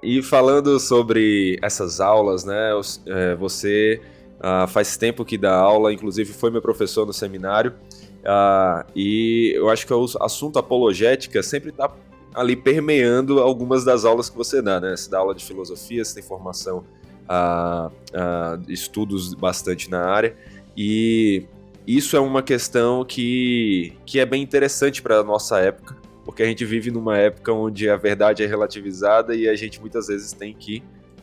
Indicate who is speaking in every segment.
Speaker 1: E falando sobre essas aulas, né? Você faz tempo que dá aula, inclusive foi meu professor no seminário, e eu acho que o assunto apologética sempre está ali permeando algumas das aulas que você dá, né? Você dá aula de filosofia, você tem formação, estudos bastante na área, e isso é uma questão que é bem interessante para a nossa época, porque a gente vive numa época onde a verdade é relativizada e a gente muitas vezes tem que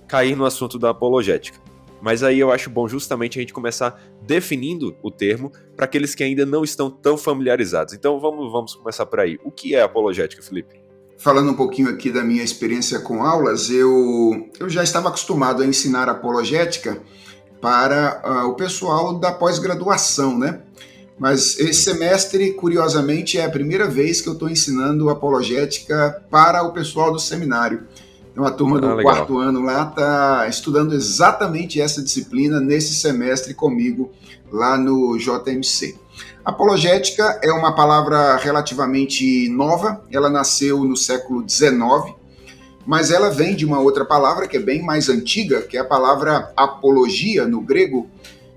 Speaker 1: cair no assunto da apologética. Mas aí eu acho bom justamente a gente começar definindo o termo para aqueles que ainda não estão tão familiarizados. Então vamos começar por aí. O que é apologética, Felipe?
Speaker 2: Falando um pouquinho aqui da minha experiência com aulas, eu já estava acostumado a ensinar apologética para o pessoal da pós-graduação, né? Mas esse semestre, curiosamente, é a primeira vez que eu estou ensinando apologética para o pessoal do seminário. Então, a turma do
Speaker 1: Legal.
Speaker 2: quarto ano lá está estudando exatamente essa disciplina nesse semestre comigo, lá no JMC. Apologética é uma palavra relativamente nova, ela nasceu no século XIX, mas ela vem de uma outra palavra que é bem mais antiga, que é a palavra apologia, no grego,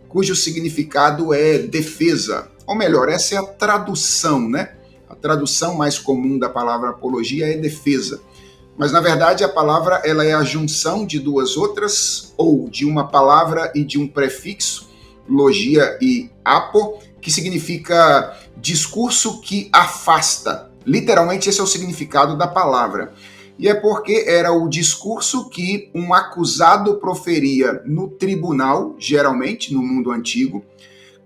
Speaker 2: cujo significado é defesa. Ou melhor, essa é a tradução, né? A tradução mais comum da palavra apologia é defesa. Mas, na verdade, a palavra ela é a junção de duas outras, ou de uma palavra e de um prefixo, logia e apo, que significa discurso que afasta. Literalmente, esse é o significado da palavra. E é porque era o discurso que um acusado proferia no tribunal, geralmente no mundo antigo,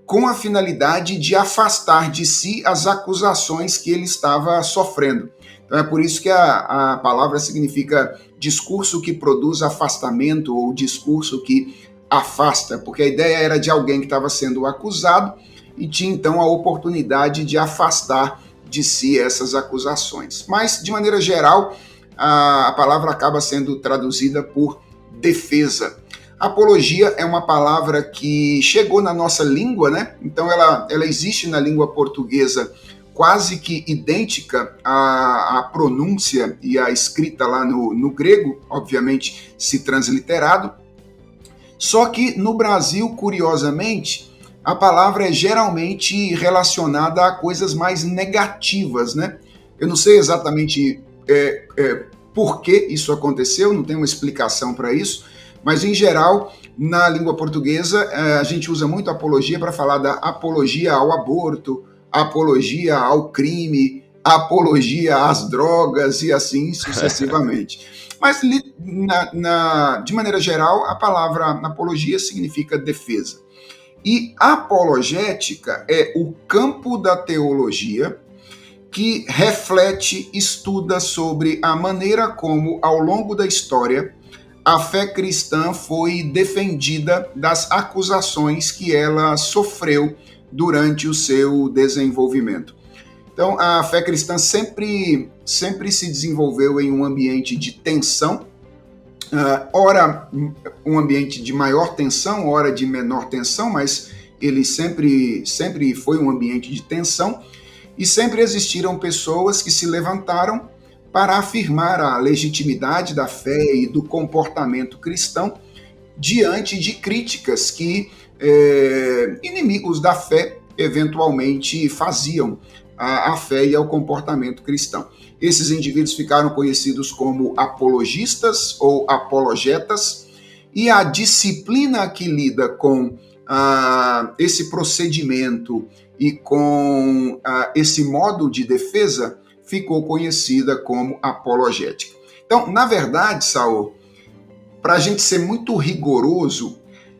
Speaker 2: com a finalidade de afastar de si as acusações que ele estava sofrendo. Então é por isso que a palavra significa discurso que produz afastamento ou discurso que afasta, porque a ideia era de alguém que estava sendo acusado e tinha então a oportunidade de afastar de si essas acusações. Mas, de maneira geral, a palavra acaba sendo traduzida por defesa. Apologia é uma palavra que chegou na nossa língua, né? Então ela existe na língua portuguesa quase que idêntica à pronúncia e à escrita lá no grego, obviamente se transliterado. Só que no Brasil, curiosamente, a palavra é geralmente relacionada a coisas mais negativas, né? Eu não sei exatamente por que isso aconteceu, não tem uma explicação para isso, mas em geral, na língua portuguesa, a gente usa muito apologia para falar da apologia ao aborto, apologia ao crime, apologia às drogas e assim sucessivamente. Mas, de maneira geral, a palavra apologia significa defesa. E apologética é o campo da teologia que reflete, estuda sobre a maneira como, ao longo da história, a fé cristã foi defendida das acusações que ela sofreu durante o seu desenvolvimento. Então, a fé cristã sempre se desenvolveu em um ambiente de tensão, ora um ambiente de maior tensão, ora de menor tensão, mas ele sempre foi um ambiente de tensão, e sempre existiram pessoas que se levantaram para afirmar a legitimidade da fé e do comportamento cristão diante de críticas que inimigos da fé eventualmente faziam à fé e ao comportamento cristão. Esses indivíduos ficaram conhecidos como apologistas ou apologetas, e a disciplina que lida com esse procedimento e com esse modo de defesa ficou conhecida como apologética. Então, na verdade, Saul, para a gente ser muito rigoroso,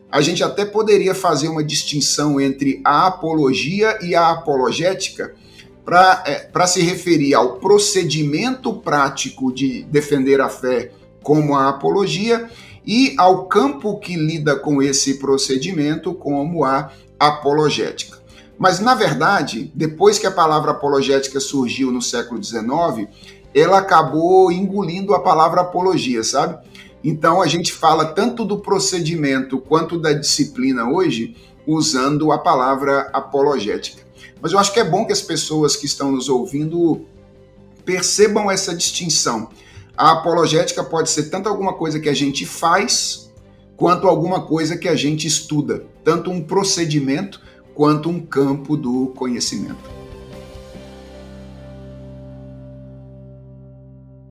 Speaker 2: a gente até poderia fazer uma distinção entre a apologia e a apologética para se referir ao procedimento prático de defender a fé como a apologia e ao campo que lida com esse procedimento como a apologética. Mas, na verdade, depois que a palavra apologética surgiu no século XIX, ela acabou engolindo a palavra apologia, sabe? Então, a gente fala tanto do procedimento quanto da disciplina hoje usando a palavra apologética. Mas eu acho que é bom que as pessoas que estão nos ouvindo percebam essa distinção. A apologética pode ser tanto alguma coisa que a gente faz, quanto alguma coisa que a gente estuda, tanto um procedimento quanto um campo do conhecimento.